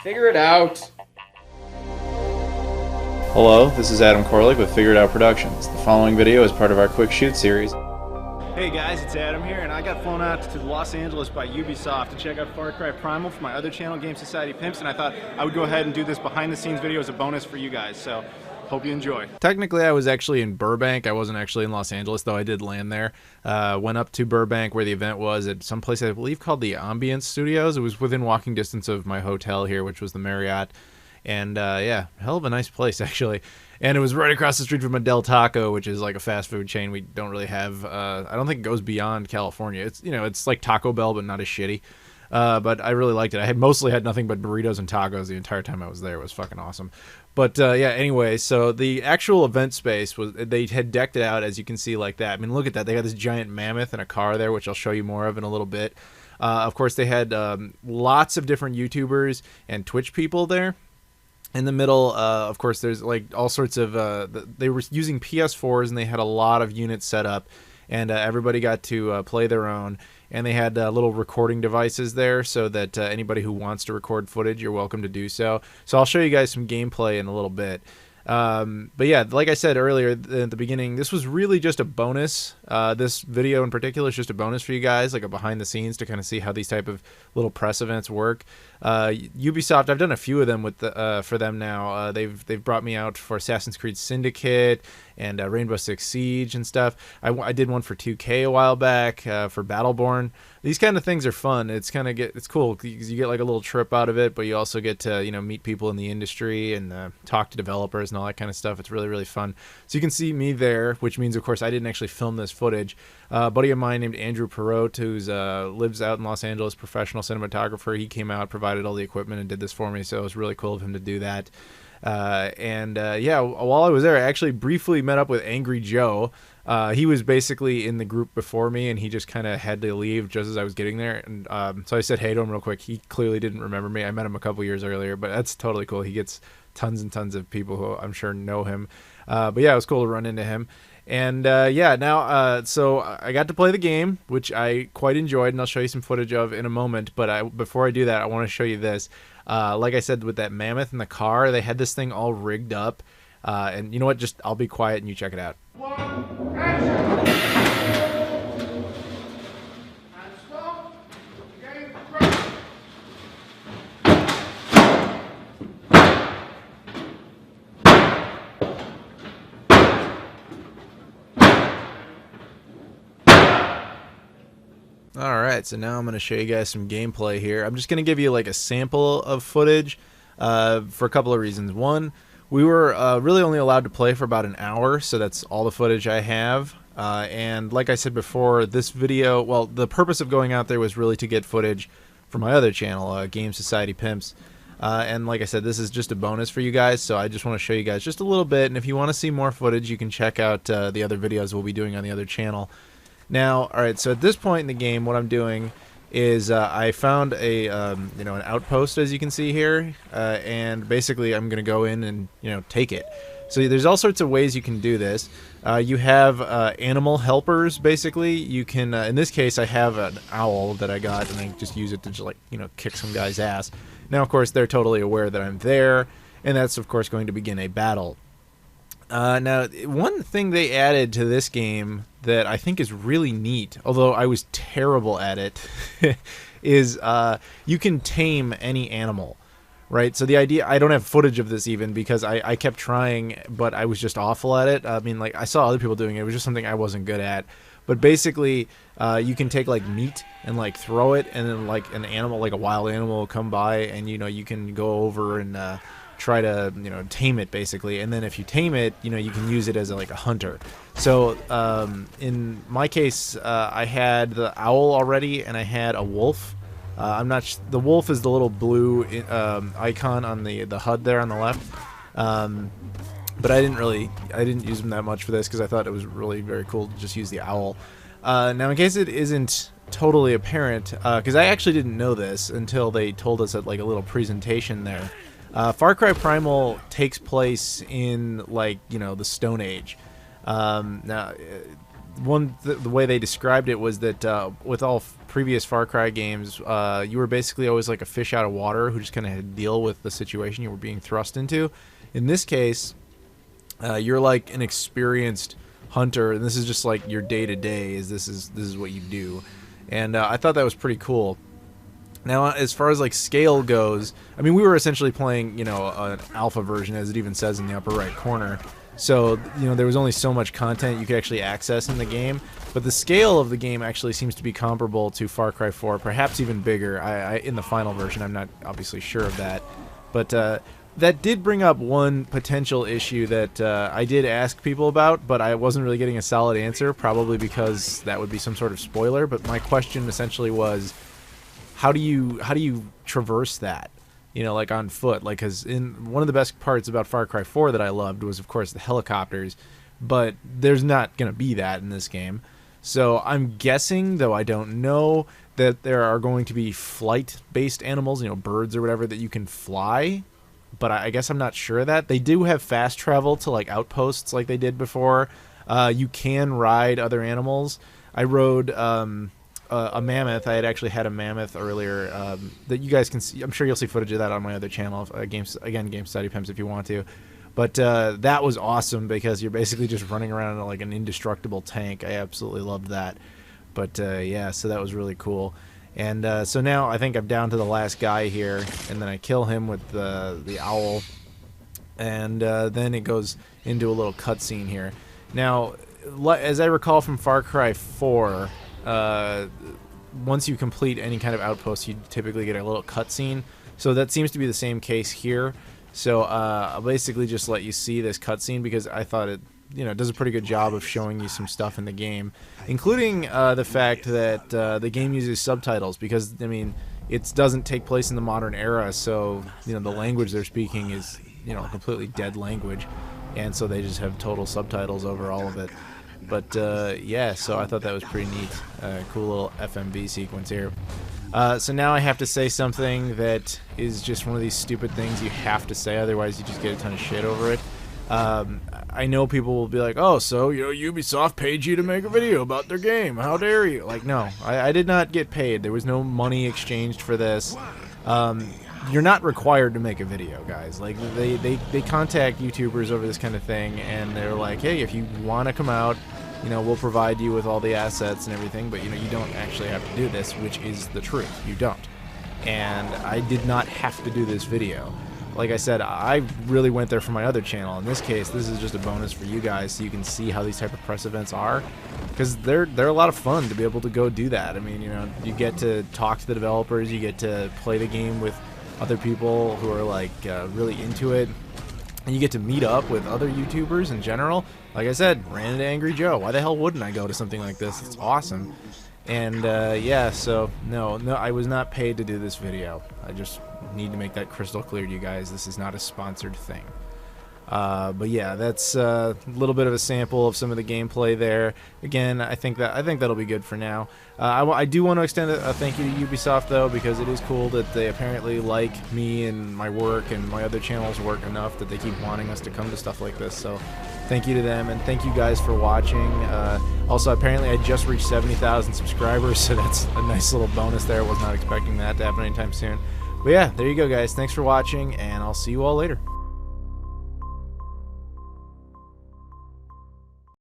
Figure it out. Hello, this is Adam Koralik with Figure It Out Productions. The following video is part of our Quick Shoot series. Hey guys, it's Adam here, and I got flown out to Los Angeles by Ubisoft to check out Far Cry Primal for my other channel, Game Society Pimps, and I thought I would go ahead and do this behind-the-scenes video as a bonus for you guys, so hope you enjoy. Technically, I was actually in Burbank. I wasn't actually in Los Angeles, though I did land there. Went up to Burbank where the event was at some place I believe called the Ambience Studios. It was within walking distance of my hotel here, which was the Marriott. And yeah, hell of a nice place actually. And it was right across the street from a Del Taco, which is like a fast food chain we don't really have. I don't think it goes beyond California. It's, you know, it's like Taco Bell, but not as shitty. But I really liked it. I had mostly had nothing but burritos and tacos the entire time I was there. It was fucking awesome. But yeah, anyway, so the actual event space was, they had decked it out as you can see like that. I mean, look at that. They got this giant mammoth and a car there, which I'll show you more of in a little bit. Of course, they had lots of different YouTubers and Twitch people there. In the middle, of course, there's like all sorts of, they were using PS4s and they had a lot of units set up, and everybody got to play their own. And they had little recording devices there so that anybody who wants to record footage, you're welcome to do so. So I'll show you guys some gameplay in a little bit. But yeah, like I said earlier at the beginning, this was really just a bonus. This video in particular is just a bonus for you guys, like a behind the scenes to kind of see how these type of little press events work. Ubisoft, I've done a few of them with for them now. They've brought me out for Assassin's Creed Syndicate and Rainbow Six Siege and stuff. I did one for 2K a while back for Battleborn. These kind of things are fun. It's cool because you get like a little trip out of it, but you also get to, you know, meet people in the industry and talk to developers and all that kind of stuff. It's really, really fun. So you can see me there, which means, of course, I didn't actually film this footage. A buddy of mine named Andrew Perot, who's lives out in Los Angeles, professional cinematographer. He came out, provided all the equipment, and did this for me. So it was really cool of him to do that. Yeah, while I was there, I actually briefly met up with Angry Joe. He was basically in the group before me, and he just kind of had to leave just as I was getting there. And so I said hey to him real quick. He clearly didn't remember me. I met him a couple years earlier, but that's totally cool. He gets tons and tons of people who I'm sure know him. But yeah, it was cool to run into him. And yeah, now so I got to play the game, which I quite enjoyed, and I'll show you some footage of in a moment. But before I do that, I want to show you this. Like I said, with that mammoth in the car, they had this thing all rigged up. And you know what? Just I'll be quiet and you check it out. Alright, so now I'm going to show you guys some gameplay here. I'm just going to give you like a sample of footage for a couple of reasons. One, we were really only allowed to play for about an hour, so that's all the footage I have. And like I said before, this video, well, the purpose of going out there was really to get footage for my other channel, Game Society Pimps. And like I said, this is just a bonus for you guys, so I just want to show you guys just a little bit. And if you want to see more footage, you can check out the other videos we'll be doing on the other channel. Now, alright, so at this point in the game, what I'm doing is I found a you know, an outpost, as you can see here, and basically I'm going to go in and, you know, take it. So there's all sorts of ways you can do this. You have animal helpers, basically. You can, in this case, I have an owl that I got, and I just use it to just, like, you know, kick some guy's ass. Now, of course, they're totally aware that I'm there, and that's, of course, going to begin a battle. Now, one thing they added to this game that I think is really neat, although I was terrible at it, is you can tame any animal, right? So the idea, I don't have footage of this even because I kept trying, but I was just awful at it. I mean, like, I saw other people doing it. It was just something I wasn't good at. But basically, you can take, like, meat and, like, throw it, and then, like, an animal, like a wild animal will come by, and, you know, you can go over and try to, you know, tame it, basically. And then if you tame it, you know, you can use it as like a hunter. So in my case, I had the owl already, and I had a wolf. The wolf is the little blue icon on the HUD there on the left. But I didn't use them that much for this because I thought it was really very cool to just use the owl. Now, in case it isn't totally apparent, because I actually didn't know this until they told us at like a little presentation there. Far Cry Primal takes place in, like, you know, the Stone Age. Now, the way they described it was that with all previous Far Cry games, you were basically always like a fish out of water who just kind of had to deal with the situation you were being thrust into. In this case, you're like an experienced hunter, and this is just like your day to day. This is what you do, and I thought that was pretty cool. Now, as far as like scale goes, I mean, we were essentially playing, you know, an alpha version, as it even says in the upper right corner. So, you know, there was only so much content you could actually access in the game, but the scale of the game actually seems to be comparable to Far Cry 4, perhaps even bigger. In the final version, I'm not obviously sure of that, but that did bring up one potential issue that I did ask people about, but I wasn't really getting a solid answer, probably because that would be some sort of spoiler. But my question essentially was, how do you traverse that? You know, like on foot, like, because in one of the best parts about Far Cry 4 that I loved was, of course, the helicopters, but there's not going to be that in this game. So I'm guessing, though I don't know, that there are going to be flight-based animals, you know, birds or whatever, that you can fly, but I guess I'm not sure of that. They do have fast travel to, like, outposts like they did before. You can ride other animals. I rode a mammoth. I had actually had a mammoth earlier that you guys can see. I'm sure you'll see footage of that on my other channel, Game Study Pimps, if you want to. But that was awesome because you're basically just running around in like an indestructible tank. I absolutely loved that. But yeah, so that was really cool. And so now I think I'm down to the last guy here, and then I kill him with the owl, and then it goes into a little cutscene here. Now, as I recall from Far Cry 4, once you complete any kind of outpost, you typically get a little cutscene. So that seems to be the same case here. So I'll basically just let you see this cutscene because I thought it, you know, does a pretty good job of showing you some stuff in the game, including the fact that the game uses subtitles because, I mean, it doesn't take place in the modern era, so, you know, the language they're speaking is, you know, a completely dead language, and so they just have total subtitles over all of it. But yeah, so I thought that was pretty neat. Cool little FMV sequence here. So now I have to say something that is just one of these stupid things you have to say, otherwise you just get a ton of shit over it. I know people will be like, oh, so, you know, Ubisoft paid you to make a video about their game. How dare you? Like, no, I did not get paid. There was no money exchanged for this. You're not required to make a video, guys. Like, they contact YouTubers over this kind of thing, and they're like, hey, if you want to come out, you know, we'll provide you with all the assets and everything, but, you know, you don't actually have to do this, which is the truth. You don't. And I did not have to do this video. Like I said, I really went there for my other channel. In this case, this is just a bonus for you guys so you can see how these type of press events are, because they're a lot of fun to be able to go do that. I mean, you know, you get to talk to the developers, you get to play the game with other people who are like really into it, and you get to meet up with other YouTubers in general. Like I said, ran into Angry Joe. Why the hell wouldn't I go to something like this? It's awesome. And yeah, so no, I was not paid to do this video. I just need to make that crystal clear to you guys. This is not a sponsored thing. But yeah, that's a little bit of a sample of some of the gameplay there. Again, I think that'll be good for now. I do want to extend a thank you to Ubisoft though, because it is cool that they apparently like me and my work and my other channels' work enough that they keep wanting us to come to stuff like this. So thank you to them, and thank you guys for watching. Also, apparently I just reached 70,000 subscribers, so that's a nice little bonus there. I was not expecting that to happen anytime soon. But yeah, there you go, guys. Thanks for watching, and I'll see you all later.